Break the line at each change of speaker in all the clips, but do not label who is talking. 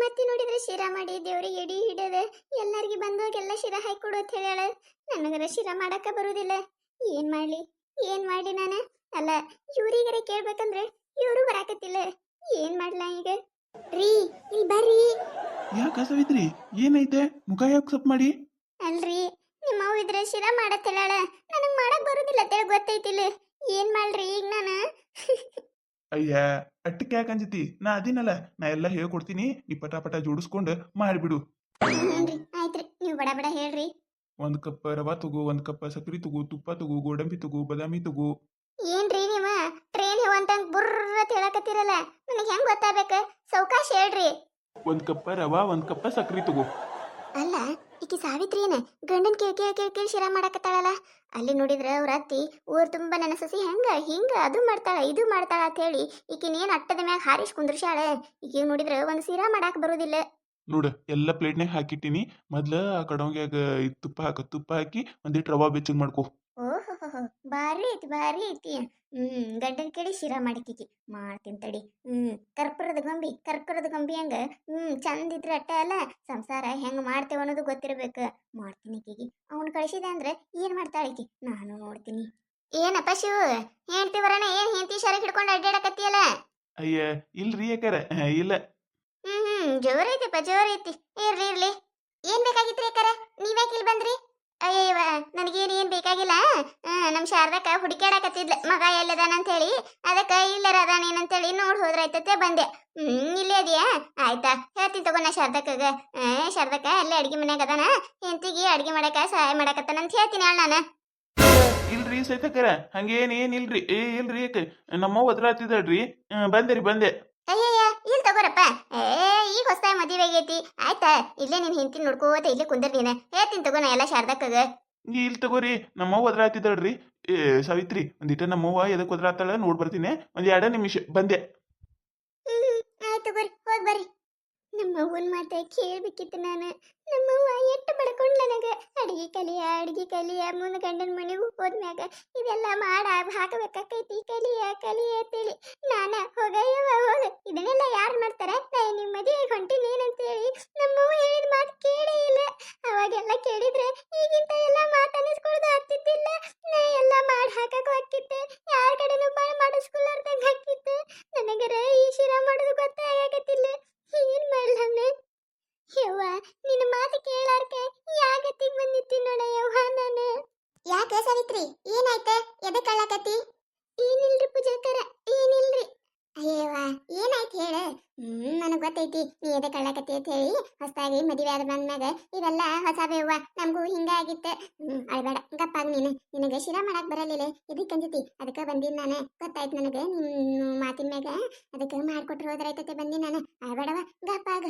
ಅತ್ತಿ ನೋಡಿದ್ರೆ ಶಿರಾ ಮಾಡಿ ದೇವ್ರಿಗೆ ಎಡಿ ಹಿಡದ ಎಲ್ಲಾರ್ಗಿ ಬಂದೋಗೆಲ್ಲ ಶಿರಾ ಹಾಕೊಡು ಅಂತ ಹೇಳ್ಯಾಳ. ನನಗರ ಶಿರಾ ಮಾಡಕ ಬರುದಿಲ್ಲ. ಏನ್ ಮಾಡ್ಲಿ ಏನ್ ಮಾಡ್ಲಿ ನಾನು? ಅಲ್ಲ, ಇವ್ರಿಗರ ಕೇಳ್ಬೇಕಂದ್ರೆ ಇವರು ಬರಾಕತ್ತಿಲ್ಲ. ಏನ್ ಮಾಡ್ಲಾ ಈಗ? ರೀ, ಇಲ್ಲಿ ಬರ್ರಿ.
ಯಾಕ ಸಾವಿತ್ರಿ, ಏನೈತೆ? ಮುಖ ಯಾಕೆ ಸಪ್ ಮಾಡಿ?
ಅಲ್ರಿ, ನಿಮ್ಮ ಅವ್ವ ಇದ್ರೆ ಶಿರಾ ಮಾಡತ್ ಹೇಳ್ಯಾಳ. ನನಗ್ ಮಾಡಕ್ ಬರುದಿಲ್ಲ ಅಂತ ಗೊತ್ತೈತಿಲ್ಲ. ಏನ್ ಮಾಡ್ರಿ ಈಗ ನಾನು?
ಅಯ್ಯ, ಅಟ್ಟಕ್ಕೆ ಯಾಕೆ ಅಂಜತಿ? ನಾ ಅದಿನಲ್ಲ, ನಾ ಎಲ್ಲ ಹೇಳ್ಕೊಡ್ತೀನಿ. ನೀ ಪಟ ಪಟ ಜೋಡಿಸ್ಕೊಂಡು ಮಾಡಿಬಿಡು.
ಹ್ಞೂನ್ರಿ, ಆಯ್ತ್ರಿ, ನೀವು ಬಡ ಬಡ ಹೇಳ್ರಿ.
ಒಂದ್ ಕಪ್ ರವಾ ತಗೋ, ಒಂದ್ ಕಪ್ ಸಕ್ರಿ ತಗೋ, ತುಪ್ಪ ತಗೋ, ಗೋಡಂಬಿ ತಗೋ, ಬಾದಾಮಿ ತಗೋ.
ಏನ್ರಿ ನೀವ ಟ್ರೈನ್ ಹೇವಂತಂಗ್ ಬುರ್ರ ಹೇಳಕತ್ತೀರಲ್ಲ, ನನಗೆ ಹೆಂಗ್ ಗೊತ್ತಾಗ್ಬೇಕ? ಸೌಕಾಶ್ ಹೇಳ್ರಿ.
ಒಂದ್ ಕಪ್ ರವಾ, ಒಂದ್ ಕಪ್ ಸಕ್ರಿ ತಗೋ.
ಅಲ್ಲ, ಈಕಿ ಸಾವಿತ್ರಿ ಏನ ಗಂಡನ್ ಕೇಳ್ ಶಿರಾ ಮಾಡಕತ್ತಾಳಲ್ಲ. ಅಲ್ಲಿ ನೋಡಿದ್ರ ಅವ್ರ ಅತ್ತಿ ಊರ್ ತುಂಬಾ ನನ್ನ ಸಸಿ ಹೆಂಗ ಹಿಂಗ ಅದು ಮಾಡ್ತಾಳ ಇದು ಮಾಡ್ತಾಳ ಅಂತ ಹೇಳಿ ಈಕಿನೇನ್ ಅಟ್ಟದ ಮ್ಯಾಗ ಹಾರಿಸ್ ಕುಂದ್ರಶಾಳ. ಈಗ ನೋಡಿದ್ರ ಒಂದ್ ಶಿರಾ ಮಾಡಾಕ್ ಬರುದಿಲ್ಲ.
ನೋಡ, ಎಲ್ಲ ಪ್ಲೇಟ್ನಾಗ ಹಾಕಿಟ್ಟಿನಿ. ಮೊದ್ಲ ಆ ಕಡೋಂಗ್ಯಾಗ ತುಪ್ಪ ಹಾಕಿ ಒಂದಿಟ್ಟು ರವಾ ಬೆಚ್ಚಗ್ ಮಾಡ್ಕೊ.
ಓಹೋ, ಭಾರಿ ಐತಿ ಭಾರಿ ಐತಿ. ಗಂಡನ್ ಕೇಳಿ ಶಿರಾ ಮಾಡಿಕಿ ಮಾಡ್ತೀನಿ ತಡಿ. ಕರ್ಪೂರದ ಗೊಂಬಿ ಹಂಗ ಚಂದ ಇದ್ರೆ ಅಟ್ಟ ಅಲ್ಲ, ಸಂಸಾರ ಹೆಂಗ್ ಮಾಡ್ತೇವ ಅನ್ನೋದು ಗೊತ್ತಿರ್ಬೇಕು. ಮಾಡ್ತೀನಿ ಈಕಿಗೆ. ಅವ್ನು ಕಳಿಸಿದ ಅಂದ್ರೆ ಏನ್ ಮಾಡ್ತಾಳಿಕಿ ನಾನು ನೋಡ್ತೀನಿ. ಏನಪ್ಪ ಶಿವ, ಹೆಂಡ್ತಿ ಬರೋಣ ಏನ್ ಹೆಂಡತಿ ಶರ ಹಿಡ್ಕೊಂಡು ಅಡ್ಡಾಡಕತ್ತಿಯಲ್ಲ?
ಅಯ್ಯ, ಇಲ್ರಿ ಯಾಕಾರ ಇಲ್ಲ.
ಜೋರೈತಿಪ್ಪ ಜೋರೈತಿ. ಇರ್ಲಿ. ಏನ್ ಬೇಕಾಗಿತ್ರಿ ಯಾಕಾರ? ನೀವ್ಯಾಕೆ ಇಲ್ಲಿ ಬಂದ್ರಿ? ಅಯ್ಯವ್ವ, ನನಗೇನ್ ಬೇಕಾಗಿಲ್ಲ. ನಮ್ ಶಾರದಕ್ಕ ಹುಡುಕ್ಯಾಡಕತ್ತಿದ್ಲ ಮಗ ಎಲ್ಲದಾನ ಅಂತ ಹೇಳಿ. ಅದಕ್ಕ ಇಲ್ಲರ ಅದಾನೇನಂತೇಳಿ ನೋಡ್ ಹೋದ್ರಾಯ್ತತೆ ಬಂದೆ. ಇಲ್ಲೇ ಅದಿಯಾ? ಆಯ್ತಾ, ಹೇಳ್ತೀನಿ ತಗೋ ನಾ ಶಾರದಕ್ಕಗ. ಶಾರದಕ್ಕ ಅಲ್ಲೇ ಅಡ್ಗೆ ಮನ್ಯಾಗ ಅದಾನ, ಹೆಂಡತಿಗೆ ಅಡ್ಗೆ ಮಾಡಕ ಸಹಾಯ ಮಾಡಕತ್ತಾನ ಅಂತ ಹೇಳ್ತೀನಿ ಹೇಳ ನಾನು.
ಇಲ್ರಿ ಸೈತಕರ, ಹಂಗೇನಿಲ್ರಿ. ಇಲ್ರಿ, ಯಾಕೆ ನಮ್ಮವ್ವ ಒದ್ರಾತಿದಳ್ರಿ. ಬಂದೆ.
ಅಯ್ಯಯ್ಯ, ಇಲ್ಲಿ ತಗೋರಪ್ಪ. ಈಗ ಹೊಸದಾಗಿ ಮದುವೆ ಆಗೈತಿ. ಆಯ್ತಾ, ಇಲ್ಲೇ ನಿನ್ ಹೆಂಡತಿ ನೋಡ್ಕೋತ ಇಲ್ಲೇ ಕುಂದರ್ ನೀನ. ಹೇಳ್ತೀನಿ ತಗೋ ನಾ ಎಲ್ಲ ಶಾರದಕ್ಕಗ.
ಇಲ್ಲಿ ತಗೋರಿ, ನಮ್ಮವ್ವ ಒದ್ರಾತಿದಳ್ರಿ. ಸಾವಿತ್ರಿ, ಒಂದಿಟ ನಮ್ಮವ್ವ ಎದಕ್ ಒದ್ರಾತಾಳ ನೋಡ್ ಬರ್ತೀನಿ. ಒಂದ್ 2 ನಿಮಿಷ ಬಂದೆ.
ಆಯ್ತು ಬರ್ರಿ, ಹೋಗಿ ಬರ್ರಿ. ನಮ್ಮವ್ವನ ಮಾತ ಕೇಳ್ಬೇಕಿತ್ತು ನಾನು. ನಮ್ಮವ್ವ ಎಟ್ಟು ಬಡ್ಕೊಂಡ್ ನನಗ ಅಡಿಗೆ ಕಲಿಯ ಮುಂದ ಗಂಡನ ಮನೆಗೂ ಹೋದ್ಮ್ಯಾಗ ಇದೆಲ್ಲ ಹಾಕಬೇಕಾಕೈತಿ. ಕಲಿಯ ಅಂತೇಳಿ ನಾನ ಹೋಗಯ್ಯವ ಹೋಗ, ಇದನ್ನೆಲ್ಲ ಯಾರು ಮಾಡ್ತಾರ? ನಾ ನಿಮ್ಮ ಮದುವೆ ಹೊಂಟಿನಿ ಅಂತೇಳಿ ನಮ್ಮವ್ವ ಹೇಳಿದ ಮಾತು ಕೇಳೇ ಇಲ್ಲ. ಅವಾಗೆಲ್ಲ ಕೇಳಿದ್ರೆ ಈಗಿಂತ ಎಲ್ಲ ಮಾತು ಅನಿಸ್ಕೊಳ್ಳೋದು ಆಗ್ತಿದ್ದಿಲ್ಲ. ನಾ ಎಲ್ಲ ಮಾಡಿ ಹಾಕಕ್ಕೂ ಹಾಕಿತ್ತೆ, ಯಾರ ಕಡೆನೂ ಮಾಡಿಸ್ಕೊಳ್ಳಾರ್ದಂಗ ಹಾಕಿತ್ತು. ನನಗರ ಈ ಶಿರಾ ಮಾಡೋದು ಗೊತ್ತೇ ಆಗತ್ತಿಲ್ಲ. ಏನ್ ಮಾಡ್ಲಮ್ಮ ಯವ್ವ? ನಿನ್ನ ಮಾತು ಕೇಳಾರ್ಕ ಯಾಗತ್ತಿಗೆ ಬಂದಿತ್ತಿ ನೋಡ ಯವ್ವ ನಾನು. ಯಾಕ ಸಾವಿತ್ರಿ, ಏನಾಯ್ತ? ಎದಕ್ ಅಳ್ಳಾಕತ್ತಿ? ಏನಿಲ್ರಿ ಪೂಜಾಕರ, ಏನಿಲ್ರಿ. ಅಯ್ಯವ್ವ, ಏನಾಯ್ತು ಹೇಳ. ನನಗ್ ಗೊತ್ತೈತಿ ನೀ ಎದಕ್ ಅಳ್ಳಾಕತ್ತಿ ಅಂತ ಹೇಳಿ. ಹೊಸದಾಗಿ ಮದುವೆ ಆದ ಬಂದ್ಮ್ಯಾಗ ಇವೆಲ್ಲ ಹೊಸಬೇವ್ವ, ನಮಗೂ ಹಿಂಗ ಆಗಿತ್ತ. ಅಳ್ಬೇಡ, ಗಪ್ಪಾಗ ನೀನು. ನಿನಗ ಶಿರಾ ಮಾಡಕ್ ಬರಲಿಲ್ಲ, ಎದಕ್ ಅಂಜತಿ? ಅದಕ್ಕ ಬಂದಿನ್ ನಾನು. ಗೊತ್ತಾಯ್ತು ನನಗ ನಿನ್ನ ಮಾತಿನ ಮ್ಯಾಗ. ಅದಕ್ಕ ಮಾಡ್ಕೊಟ್ರು ಹೋದ್ರಾಯ್ತತೆ ಬಂದಿನ್ ನಾನು. ಅಳ್ಬೇಡವ, ಗಪ್ಪಾಗ.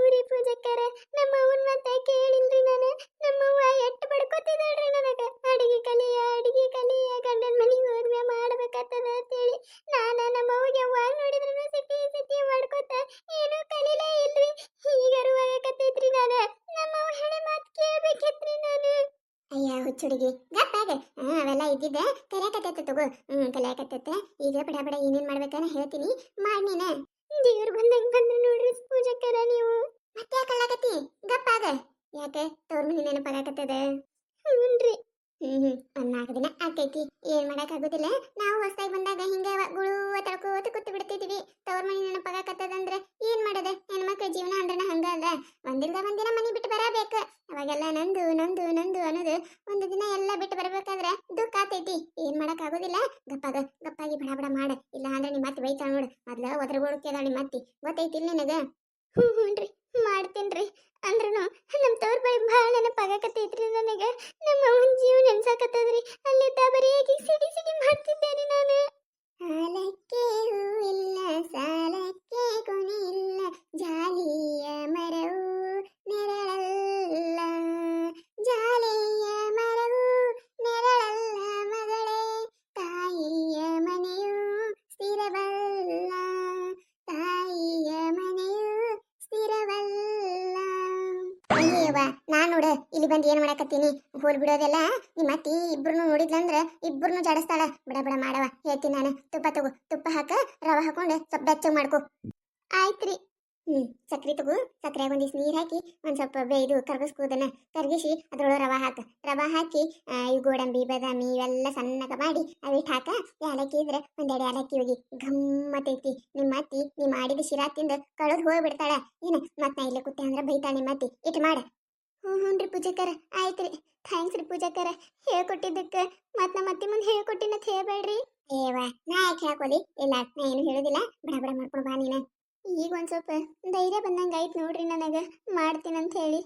ಊರಿ ಪೂಜಕ್ಕರ, ನಮ್ಮ ಅವನ ಮಾತ ಕೇಳಿಲ್ರಿ ನಾನು. ನಮ್ಮವ್ವ ಎಟ್ಟು ಬಡ್ಕೋತಿದ್ದಾಳ್ರಿ ನನಗ. ಅಡಿಗೆ ಕಲಿಯ ಗಂಡನ ಮನೆಗೆ ಹೋದ್ಮೆ ಮಾಡ್ಬೇಕಾಗ್ತದ ಅಂತೇಳಿ. ನಮ್ಮವ್ವಗೆ ಯಾವಾಗ ನೋಡಿದ್ರು ಸಿಟಿ ಮಾಡ್ಕೋತ ಏನೂ ಕಲೀಲೇ ಇಲ್ರಿ. ಈಗ ಅರುವಾಗಕತ್ತೈತ್ರಿ ನಾನು. ನಮ್ಮವ್ವ ಹೇಳಿ ಮಾತು ಕೇಳ್ಬೇಕಿತ್ರಿ ನಾನು. ಅಯ್ಯ ಹುಚ್ಚುಡುಗಿ, ಗಪ್ಪಾಗ. ಅವೆಲ್ಲ ಇದ್ದಿದ್ದೆ ಕಲಿಯಾಕತ್ತೈತೆ ತಗೋ. ಕಲಿಯಾಕತ್ತೈತೆ. ಈಗ ಬಡ ಬಡ ಏನೇನ್ ಮಾಡ್ಬೇಕನ್ನ ಹೇಳ್ತೀನಿ, ಮಾಡಿ ನೀನ. ದೇವ್ರು ಬಂದಂಗ ಬಂದ್ರೆ ನೋಡ್ರಿ ಪೂಜಕ್ಕರ ನೀವು. ಮತ್ತೆ ಯಾಕೆ ಅಳ್ಳಾಕತ್ತಿ? ಗಪ್ಪಾಗ. ಯಾಕೆ ತವ್ರ ಮನೆ ನೆನಪಾಗತ್ತದ? ಹ್ಞೂನ್ರಿ. ಒಂದ್ 4 ದಿನ ಆಕೈತಿ, ಏನ್ ಮಾಡಕ್ ಆಗುದಿಲ್ಲ. ನಾವು ಹೊಸದಾಗಿ ಬಂದಾಗ ಹಿಂಗ ಗುಳುವ ತಳ್ಕೋತ ಕೂತು ಬಿಡ್ತಿದ್ವಿ. ತವ್ರ ಮನೆ ನೆನಪಾಗತ್ತದಂದ್ರೆ ಏನ್ ಮಾಡದ? ಹೆಣ್ಮಕ್ಳ ಜೀವನ ಅಂದ್ರನ ಹಂಗ ಅಲ್ಲ. ಒಂದಿನ ಮನೆ ಬಿಟ್ಟು ಬರಬೇಕು. ಅವಾಗೆಲ್ಲ ನಂದು ಅನ್ನೋದು. ಒಂದು ದಿನ ಎಲ್ಲ ಬಿಟ್ಟು ಬರ್ಬೇಕಾದ್ರೆ ದುಃಖ ಆತೈತಿ. ಏನ್ ಮಾಡಕ್ ಆಗೋದಿಲ್ಲ. ಗಪ್ಪಾಗಿ ಬಡ ಮಾಡ, ಇಲ್ಲ ಅಂದ್ರೆ ನಿಮ್ಮ ಅತ್ತಿ ಬೈತಾಳ ನೋಡು. ಮೊದ್ಲ ಒದ್ರಗೋಡ್ಕೇದಾಳ ನಿಮ್ಮ ಅತ್ತಿ, ಗೊತ್ತೈತಿ ನಿನಗ? ಹ್ಞೂನ್ರಿ, ಮಾಡ್ತೀನ್ರಿ. ಅಂದ್ರೂ ನಮ್ಮ ತವ್ರ ಬೈ ಭಾಳ ನೆನಪಾಗಕತ್ತೈತ್ರಿ ನನಗೆ. ನಮ್ಮ ಅವನ ಜೀವ ನೆನ್ಸಾಕತ್ತದ್ರಿ. ಅಲ್ಲಿದ್ದ ಬರೀ ಸಿಡಿ ಮಾಡ್ತಿದ್ದೇನೆ ನಾನು. ಸಾಲಕ್ಕೆ ಹೂವಿಲ್ಲ, ಸಾಲಕ್ಕೆ ಕೊನೆಯಿಲ್ಲ, ಜಾಲಿಯ ಮರವು ನೆರಳಲ್ಲ, ಜಾಲಿಯ ಮರವು ನೆರಳಲ್ಲ ಮಗಳೇ, ತಾಯಿಯ ಮನೆಯು ಸ್ಥಿರವಲ್ಲ, ತಾಯಿಯ ಮನೆಯು ಸ್ಥಿರವಲ್ಲ. ಅಯ್ಯವ್ವ, ನಾನ್ ನೋಡ ಇಲ್ಲಿ ಬಂದು ಏನ್ ಮಾಡಕತ್ತೀನಿ. ಹೋಲ್ ಬಿಡೋದೆಲ್ಲ ನಿಮ್ಮ ಅತ್ತಿ ಇಬ್ರು ನೋಡಿದ್ಲಂದ್ರ ಇಬ್ರು ಜಾಡಸ್ತಾಳ. ಬಡ ಮಾಡವ, ಹೇಳ್ತೀನಿ ನಾನು. ತುಪ್ಪ ತಗೋ, ತುಪ್ಪ ಹಾಕ, ರವ ಹಾಕೊಂಡು ಸ್ವಲ್ಪ ಬೆಚ್ಚಗ್ ಮಾಡ್ಕೊ. ಆಯ್ತ್ರಿ. ಸಕ್ರೆ ತಗೋ, ಸಕ್ರೆಯಾಗ ಒಂದಿಷ್ಟು ನೀರು ಹಾಕಿ ಒಂದು ಸ್ವಲ್ಪ ಇದು ಕರ್ಗಿಸ್ಕೋದನ್ನ ಕರ್ಗಿಸಿ ಅದ್ರೊಳಗೆ ರವಾ ಹಾಕಿ ಈ ಗೋಡಂಬಿ ಬಾದಾಮಿ ಇವೆಲ್ಲ ಸಣ್ಣಗೆ ಮಾಡಿ ಅವಿಟ್ಟು ಹಾಕ. ಏಲಕ್ಕಿ ಇದ್ರೆ ಒಂದೆರಡು ಏಲಕ್ಕಿ ಹೋಗಿ ಗಮ್ಮತ್ತೈತಿ. ನಿಮ್ಮ ಅತ್ತಿ ನೀ ಮಾಡಿದ ಶಿರಾ ತಿಂದು ಕಳೆದು ಹೋಗ್ಬಿಡ್ತಾಳ. ಏನು ಮತ್ತೆ ನಾ ಇಲ್ಲೇ ಕೂತೆ ಅಂದ್ರೆ ಬೈತಾಳ ನಿಮ್ಮ ಅತ್ತಿ. ಇಟ್ಟು ಮಾಡ. ಹ್ಞೂ ರೀ ಪೂಜಾಕರ, ಆಯ್ತು ರೀ. ಥ್ಯಾಂಕ್ಸ್ ರೀ ಪೂಜಾಕರ, ಹೇಳ್ಕೊಟ್ಟಿದ್ದಕ್ಕೆ. ಮತ್ತೆ ನಮ್ಮ ಅತ್ತಿ ಮುಂದೆ ಹೇಳ್ಕೊಟ್ಟಿನಂತ ಹೇಳ್ಬೇಡ್ರಿ. ಏವಾ ನಾ ಯಾಕೆ ಹಾಕೋಲಿ? ಇಲ್ಲ ನಾ ಏನು ಹೇಳೋದಿಲ್ಲ, ಬಡ ಬಡ ಮಾಡ್ಕೊಂಡು ಬಾ ನೀನು. ಈಗ ಒಂದು ಸ್ವಲ್ಪ ಧೈರ್ಯ ಬಂದಂಗೆ ಆಯ್ತು ನೋಡ್ರಿ ನನಗೆ, ಮಾಡ್ತೀನಂತ ಹೇಳಿ.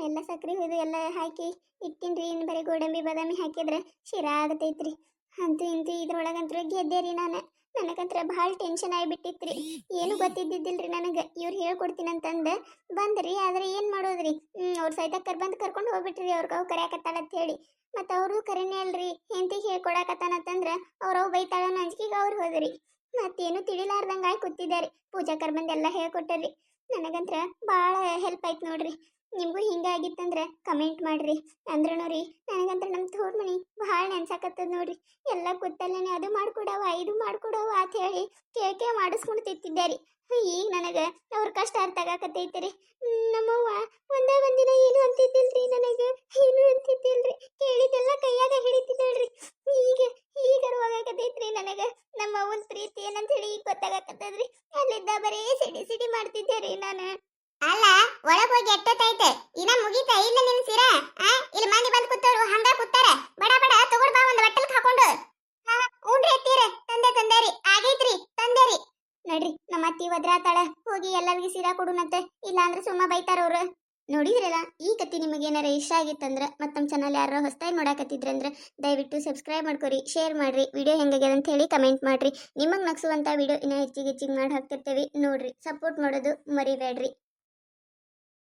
ಎಲ್ಲ ಸಕ್ರೆ ಇದು ಎಲ್ಲ ಹಾಕಿ ಇಟ್ಟಿನ್ರಿ. ಇನ್ನು ಬರೀ ಗೋಡಂಬಿ ಬಾದಾಮಿ ಹಾಕಿದ್ರೆ ಶಿರಾ ಆಗತೈತ್ರಿ. ಅಂತೂ ಇಂತೂ ಇದ್ರೊಳಗಂತೂ ಗೆದ್ದೆ ರೀ ನಾನು. ನನಗಂತ್ರ ಭಾಳ ಟೆನ್ಷನ್ ಆಗಿಬಿಟ್ಟಿತ್ರಿ. ಏನು ಗೊತ್ತಿದ್ದಿದ್ದಿಲ್ರಿ ನನಗೆ. ಇವ್ರು ಹೇಳ್ಕೊಡ್ತೀನಂತಂದು ಬಂದ್ರಿ. ಆದರೆ ಏನು ಮಾಡೋದ್ರಿ, ಅವ್ರು ಸೈತಕ್ಕರ್ ಬಂದು ಕರ್ಕೊಂಡು ಹೋಗ್ಬಿಟ್ರಿ. ಅವ್ರಿಗೆ ಕರೆಯಾಕತ್ತಾಳಂತ ಹೇಳಿ. ಮತ್ತು ಅವರು ಕರೆನೇ ಅಲ್ರಿ, ಹೆಂಡತಿಗೆ ಹೇಳ್ಕೊಡಕತ್ತಾನಂತಂದ್ರೆ ಅವ್ರವ್ ಬೈತಾಳನ ಅಂಜಿಕೆಗೆ ಅವ್ರು ಹೋದ್ರಿ. ಮತ್ತೇನು ತಿಳಿಲಾರ್ದಂಗೆ ಆಗಿ ಕೂತಿದ್ದಾರೆ. ಪೂಜಾಕರ್ ಬಂದು ಎಲ್ಲ ಹೇಳ್ಕೊಟ್ಟರಿ. ನನಗಂತ್ರ ಭಾಳ ಹೆಲ್ಪ್ ಆಯ್ತು ನೋಡ್ರಿ. ನಿಮಗೂ ಹಿಂಗಾಗಿತ್ತಂದ್ರೆ ಕಮೆಂಟ್ ಮಾಡ್ರಿ. ಅಂದ್ರೂ ರೀ ನನಗಂತ್ರ ನಮ್ಮ ತೋರ್ ಮನೆ ಭಾಳ ನೆನ್ಸಾಕತ್ತದ ನೋಡ್ರಿ. ಎಲ್ಲ ಕೂತಲ್ಲೇ ಅದು ಮಾಡ್ಕೊಡವ ಇದು ಮಾಡ್ಕೊಡವ ಅಂತ ಹೇಳಿ ಕೇಳ್ಕೆ ಮಾಡಿಸ್ಕೊಂಡು ತಿಂತಿದ್ದಾರೆ. ಈಗ ನನಗೆ ಅವ್ರ ಕಷ್ಟ ಅರ್ಥ ಆಗಾಕತ್ತೈತೆ. ನಮ್ಮವ್ವ ಒಂದಿನ ಏನು ಅಂತಿದ್ದಿಲ್ರಿ ನನಗೆ, ಏನು ಅಂತಿದ್ದಿಲ್ರಿ. ಕೇಳಿದ್ದೆಲ್ಲ ಕೈಯಾಗ ಹಿಡಿತಿದ್ದಳ್ರಿ. ಈಗ ಈಗ ಹೋಗಾಕತ್ತೈತ್ರಿ ನನಗೆ ನಮ್ಮ ಅವ್ವನ ಪ್ರೀತಿ ಏನಂತ ಹೇಳಿ ಈಗ ಗೊತ್ತಾಗತ್ತದ್ರಿ. ಅಲ್ಲಿದ್ದ ಬರೀ ಸಿಡಿ ಮಾಡ್ತಿದ್ದೆ ರೀ ನಾನು. ಅಲ್ಲ ಒಳಗ್ ಹೋಗಿ ಎಟ್ಟೈತೆ ಇನ್ನ ಮುಗಿತಾ ಇಲ್ಲ ನಿನ್ ಸಿರ? ಇಲ್ಲಿ ಮಂದಿ ಬಂದ್ ಕೂತವ್ರು ಹಂಗ ಕೂತಾರ. ಬಡ ಬಡ ತಗೊಂಡ್ ಬಾ ಒಂದ್ ಬಟ್ಟಲ್ ಹಾಕೊಂಡು. ಊನ್ರಿ ಎತ್ತೀರ ತಂದೇರಿ ಆಗೈತ್ರಿ ತಂದೇರಿ. ನಡ್ರಿ ನಮ್ಮ ಅತ್ತಿ ಒದ್ರಾತಾಳ, ಹೋಗಿ ಎಲ್ಲರಿಗೂ ಸಿರಾ ಕೊಡುನಂತೆ. ಇಲ್ಲ ಅಂದ್ರೆ ಸುಮ್ಮ ಬೈತಾರ ಅವ್ರು. ನೋಡಿದ್ರಲ್ಲ, ಈ ಕತ್ತಿ ನಿಮಗೆ ಏನಾರ ಇಷ್ಟ ಆಗಿತ್ತಂದ್ರೆ ಮತ್ತು ನಮ್ಮ ಚಾನಲ್ ಯಾರು ಹೊಸದಾಗಿ ನೋಡಾಕತ್ತಿದ್ರಂದ್ರೆ ದಯವಿಟ್ಟು ಸಬ್ಸ್ಕ್ರೈಬ್ ಮಾಡ್ಕೊರಿ, ಶೇರ್ ಮಾಡ್ರಿ. ವಿಡಿಯೋ ಹೆಂಗಾಗ್ಯದ ಅಂತ ಹೇಳಿ ಕಮೆಂಟ್ ಮಾಡ್ರಿ. ನಿಮಗೆ ನಗಿಸುವಂಥ ವಿಡಿಯೋ ಇನ್ನೂ ಹೆಚ್ಚಿಗೆ ಮಾಡಿ ಹಾಕ್ತಿರ್ತೇವೆ ನೋಡ್ರಿ. ಸಪೋರ್ಟ್ ಮಾಡೋದು ಮರಿಬೇಡ್ರಿ.